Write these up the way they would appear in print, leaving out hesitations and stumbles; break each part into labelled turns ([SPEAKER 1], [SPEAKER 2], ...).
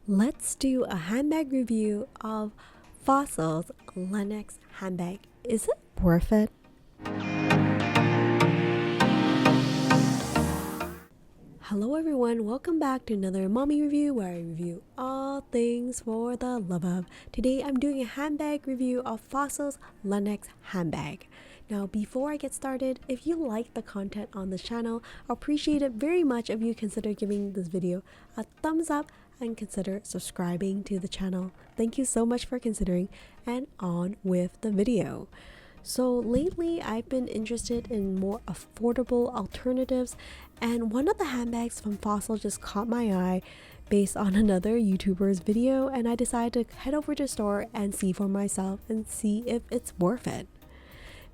[SPEAKER 1] Let's do a handbag review of Fossil's LENNOX handbag. Is it worth it? Hello everyone, welcome back to another mommy review where I review all things for the love of. Today I'm doing a handbag review of Fossil's LENNOX handbag. Now before I get started, if you like the content on this channel, I appreciate it very much if you consider giving this video a thumbs up and consider subscribing to the channel. Thank you so much for considering, and on with the video. So lately I've been interested in more affordable alternatives, and one of the handbags from Fossil just caught my eye based on another YouTuber's video, and I decided to head over to the store and see for myself and see if it's worth it.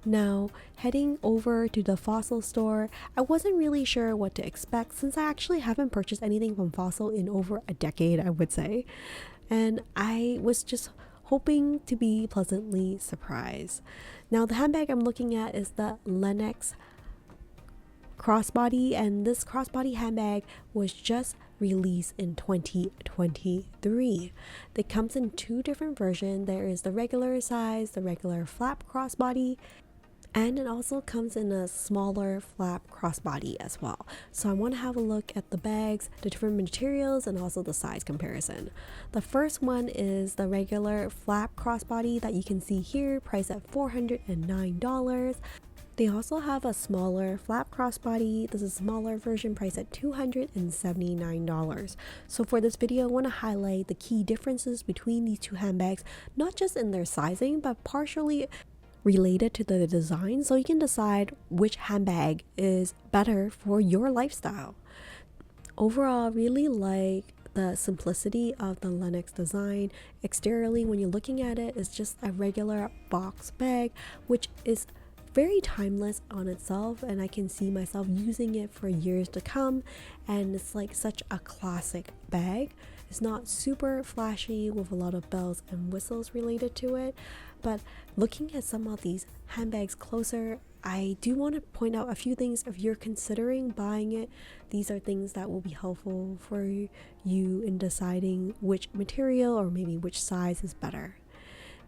[SPEAKER 1] Now, heading over to the Fossil store, I wasn't really sure what to expect since I actually haven't purchased anything from Fossil in over a decade, I would say. And I was just hoping to be pleasantly surprised. Now, the handbag I'm looking at is the LENNOX crossbody, and this crossbody handbag was just released in 2023. It comes in two different versions. There is the regular size, the regular flap crossbody, and it also comes in a smaller flap crossbody as well. So I want to have a look at the bags, the different materials, and also the size comparison. The first one is the regular flap crossbody that you can see here, priced at $409. They also have a smaller flap crossbody. This is a smaller version, priced at $279. So for this video, I want to highlight the key differences between these two handbags, not just in their sizing, but partially related to the design, so you can decide which handbag is better for your lifestyle. Overall, I really like the simplicity of the LENNOX design. Exteriorly, when you're looking at it, it's just a regular box bag, which is very timeless on itself, and I can see myself using it for years to come, and it's like such a classic bag. It's not super flashy with a lot of bells and whistles related to it, but looking at some of these handbags closer, I do want to point out a few things. If you're considering buying it, these are things that will be helpful for you in deciding which material or maybe which size is better.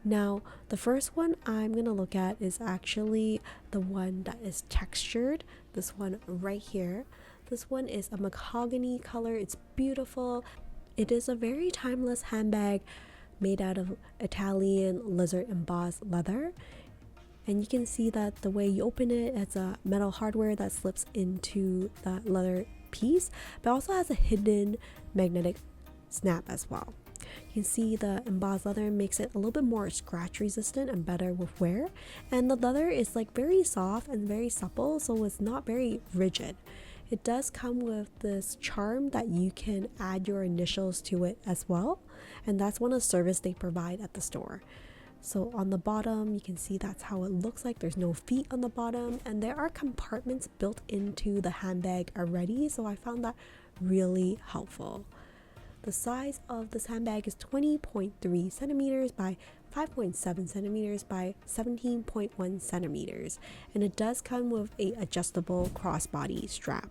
[SPEAKER 1] Now, the first one I'm going to look at is actually the one that is textured. This one right here. This one is a mahogany color. It's beautiful. It is a very timeless handbag made out of Italian lizard embossed leather. And you can see that the way you open it, it's a metal hardware that slips into that leather piece, but also has a hidden magnetic snap as well. You can see the embossed leather makes it a little bit more scratch resistant and better with wear, and the leather is like very soft and very supple, so it's not very rigid. It does come with this charm that you can add your initials to it as well, and that's one of the service they provide at the store. So on the bottom, you can see that's how it looks like. There's no feet on the bottom, and there are compartments built into the handbag already, so I found that really helpful. The size of this handbag is 20.3 centimeters by 5.7 centimeters by 17.1 centimeters, and it does come with a adjustable crossbody strap.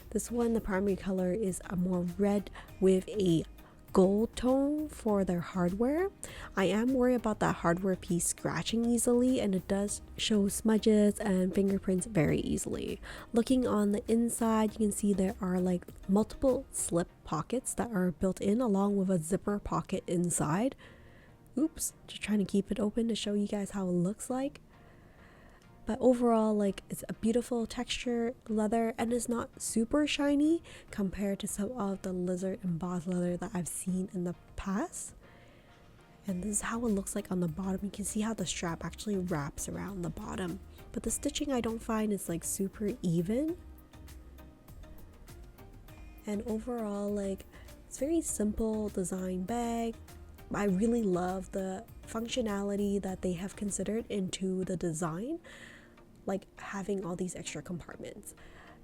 [SPEAKER 1] This one, the primary color is a more red with a gold tone for their hardware. I am worried about that hardware piece scratching easily, and it does show smudges and fingerprints very easily. Looking on the inside, you can see there are like multiple slip pockets that are built in, along with a zipper pocket inside. Oops, just trying to keep it open to show you guys how it looks like. But overall, like, it's a beautiful texture leather, and it's not super shiny compared to some of the lizard embossed leather that I've seen in the past. And this is how it looks like on the bottom. You can see how the strap actually wraps around the bottom, but the stitching I don't find is like super even. And overall, like, it's very simple design bag. I really love the functionality that they have considered into the design, like having all these extra compartments.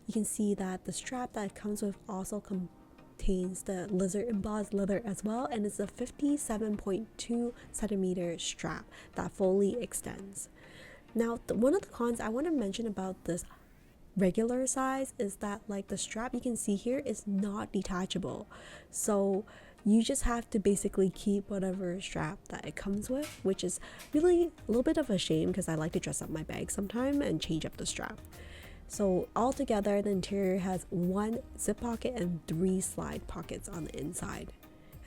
[SPEAKER 1] You can see that the strap that it comes with also contains the lizard embossed leather as well, and it's a 57.2 centimeter strap that fully extends. Now, one of the cons I want to mention about this regular size is that, like, the strap you can see here is not detachable, so You just have to basically keep whatever strap that it comes with, which is really a little bit of a shame because I like to dress up my bag sometime and change up the strap. So altogether, the interior has 1 zip pocket and 3 slide pockets on the inside.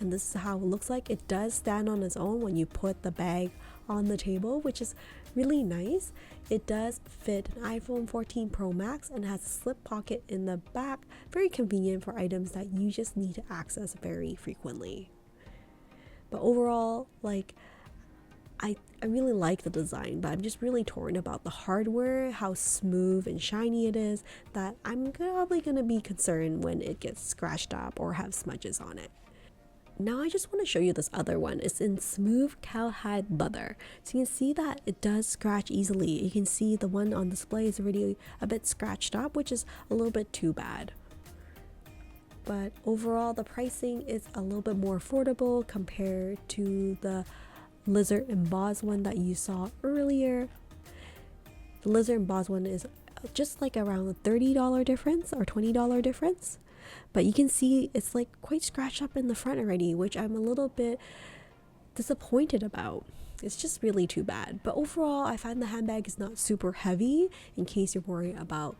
[SPEAKER 1] And this is how it looks like. It does stand on its own when you put the bag on the table, which is really nice. It does fit an iPhone 14 Pro Max and has a slip pocket in the back, very convenient for items that you just need to access very frequently. But overall, like, I really like the design, but I'm just really torn about the hardware, how smooth and shiny it is, that I'm probably going to be concerned when it gets scratched up or have smudges on it. Now I just want to show you this other one. It's in smooth cowhide leather. So you can see that it does scratch easily. You can see the one on display is already a bit scratched up, which is a little bit too bad. But overall, the pricing is a little bit more affordable compared to the lizard embossed one that you saw earlier. The lizard embossed one is just like around a $30 difference or $20 difference. But you can see it's like quite scratched up in the front already, which I'm a little bit disappointed about. It's just really too bad. But overall, I find the handbag is not super heavy, in case you're worried about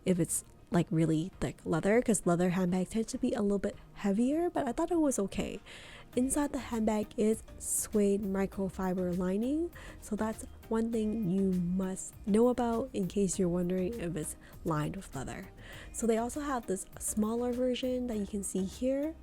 [SPEAKER 1] if it's like really thick leather, because leather handbags tend to be a little bit heavier, but I thought it was okay. Inside the handbag is suede microfiber lining, so that's one thing you must know about in case you're wondering if it's lined with leather. So they also have this smaller version that you can see here.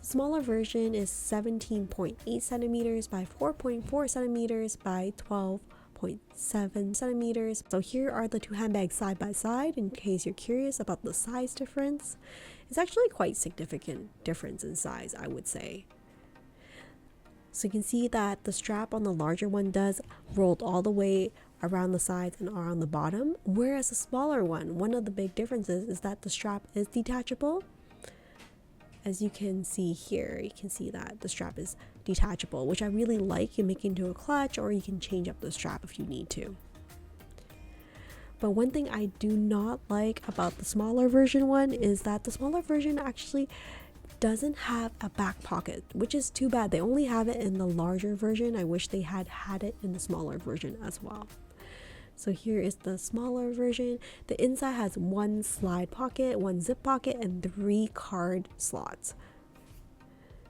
[SPEAKER 1] The smaller version is 17.8 centimeters by 4.4 centimeters by 12.7 centimeters. So here are the two handbags side by side in case you're curious about the size difference. It's actually quite significant difference in size, I would say. So you can see that the strap on the larger one does roll all the way around the sides and around the bottom, whereas the smaller one of the big differences is that the strap is detachable. As you can see here, you can see that the strap is detachable, which I really like. You make it into a clutch, or you can change up the strap if you need to. But one thing I do not like about the smaller version one is that the smaller version actually doesn't have a back pocket, which is too bad. They only have it in the larger version. I wish they had it in the smaller version as well. So here is the smaller version. The inside has 1 slide pocket, 1 zip pocket, and 3 card slots.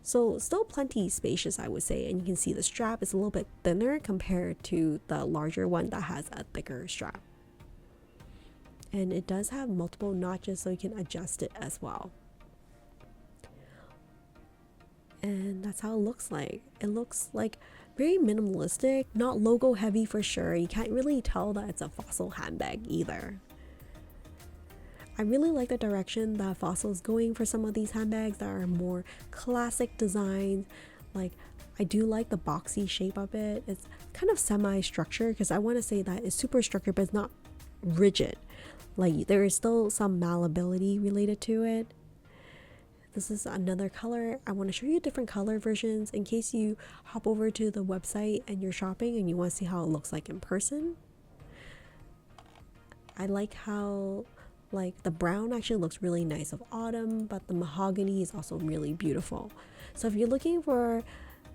[SPEAKER 1] So still plenty spacious, I would say. And you can see the strap is a little bit thinner compared to the larger one that has a thicker strap. And it does have multiple notches, so you can adjust it as well. And that's how it looks like. It looks like very minimalistic, not logo heavy for sure. You can't really tell that it's a Fossil handbag either. I really like the direction that Fossil is going for some of these handbags that are more classic designs. Like, I do like the boxy shape of it. It's kind of semi-structured, because I want to say that it's super structured, but it's not rigid. Like, there is still some malleability related to it. This is another color. I want to show you different color versions in case you hop over to the website and you're shopping and you want to see how it looks like in person. I like how like the brown actually looks really nice of autumn, but the mahogany is also really beautiful. So if you're looking for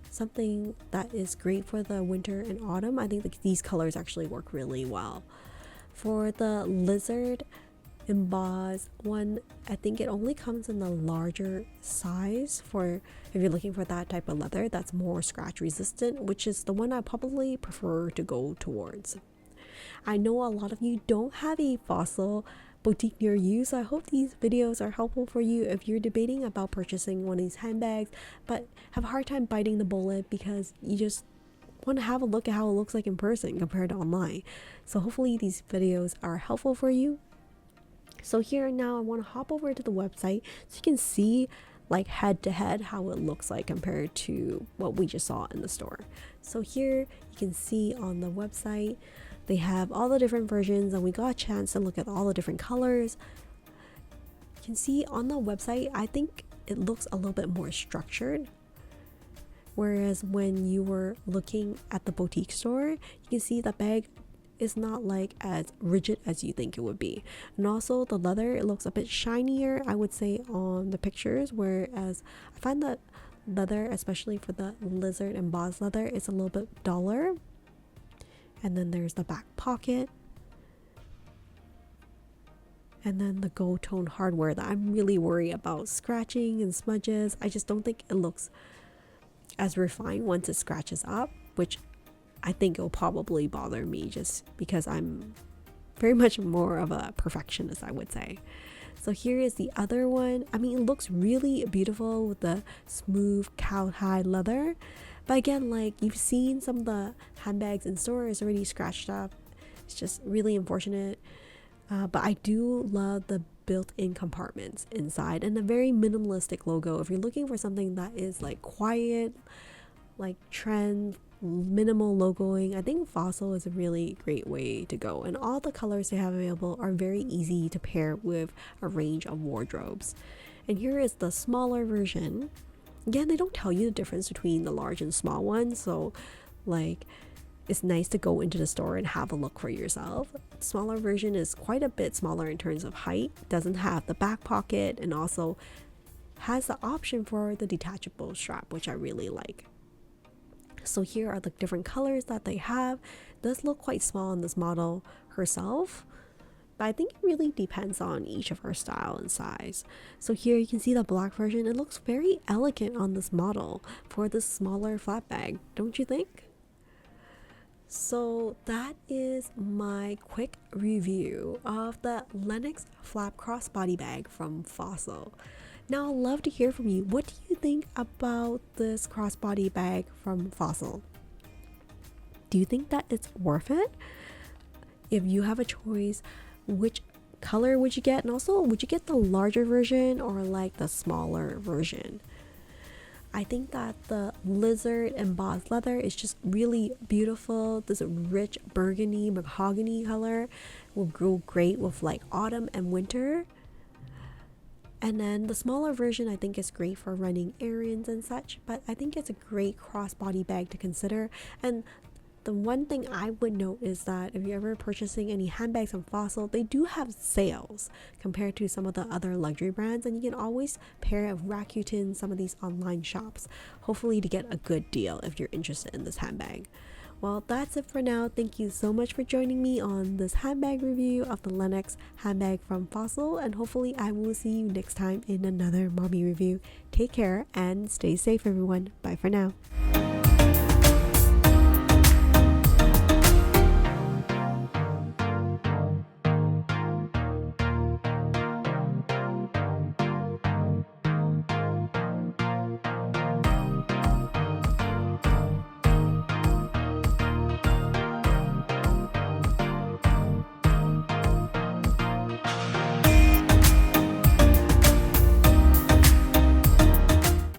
[SPEAKER 1] something that is great for the winter and autumn, I think these colors actually work really well. For the lizard embossed one, I think it only comes in the larger size for if you're looking for that type of leather that's more scratch resistant, which is the one I probably prefer to go towards. I know a lot of you don't have a Fossil boutique near you, so I hope these videos are helpful for you if you're debating about purchasing one of these handbags but have a hard time biting the bullet because you just want to have a look at how it looks like in person compared to online. So hopefully these videos are helpful for you. So here now I want to hop over to the website so you can see like head to head how it looks like compared to what we just saw in the store. So here you can see on the website they have all the different versions, and we got a chance to look at all the different colors. You can see on the website, I think it looks a little bit more structured. Whereas when you were looking at the boutique store, you can see the bag is not like as rigid as you think it would be. And also the leather, it looks a bit shinier, I would say, on the pictures, whereas I find that leather, especially for the lizard embossed leather, is a little bit duller. And then there's the back pocket, and then the gold tone hardware that I'm really worried about scratching and smudges. I just don't think it looks as refined once it scratches up, which I think it'll probably bother me just because I'm very much more of a perfectionist, I would say. So here is the other one. I mean, it looks really beautiful with the smooth cowhide leather, but again, like, you've seen some of the handbags in stores already scratched up. It's just really unfortunate. But I do love the built-in compartments inside and a very minimalistic logo. If you're looking for something that is like quiet, like trend, minimal logoing, I think Fossil is a really great way to go. And all the colors they have available are very easy to pair with a range of wardrobes. And here is the smaller version. Again, they don't tell you the difference between the large and small ones, so like, it's nice to go into the store and have a look for yourself. The smaller version is quite a bit smaller in terms of height, doesn't have the back pocket, and also has the option for the detachable strap, which I really like. So here are the different colors that they have. It does look quite small on this model herself, but I think it really depends on each of her style and size. So here you can see the black version. It looks very elegant on this model for this smaller flat bag, don't you think? So that is my quick review of the LENNOX flap crossbody bag from Fossil. Now I'd love to hear from you. What do you think about this crossbody bag from Fossil? Do you think that it's worth it? If you have a choice, which color would you get? And also, would you get the larger version or like the smaller version? I think that the lizard embossed leather is just really beautiful. This rich burgundy mahogany color will go great with like autumn and winter. And then the smaller version I think is great for running errands and such, but I think it's a great crossbody bag to consider. And the one thing I would note is that if you're ever purchasing any handbags from Fossil, they do have sales compared to some of the other luxury brands, and you can always pair of Rakuten, some of these online shops, hopefully to get a good deal if you're interested in this handbag. Well, that's it for now. Thank you so much for joining me on this handbag review of the LENNOX handbag from Fossil, and hopefully I will see you next time in another mommy review. Take care and stay safe, everyone. Bye for now.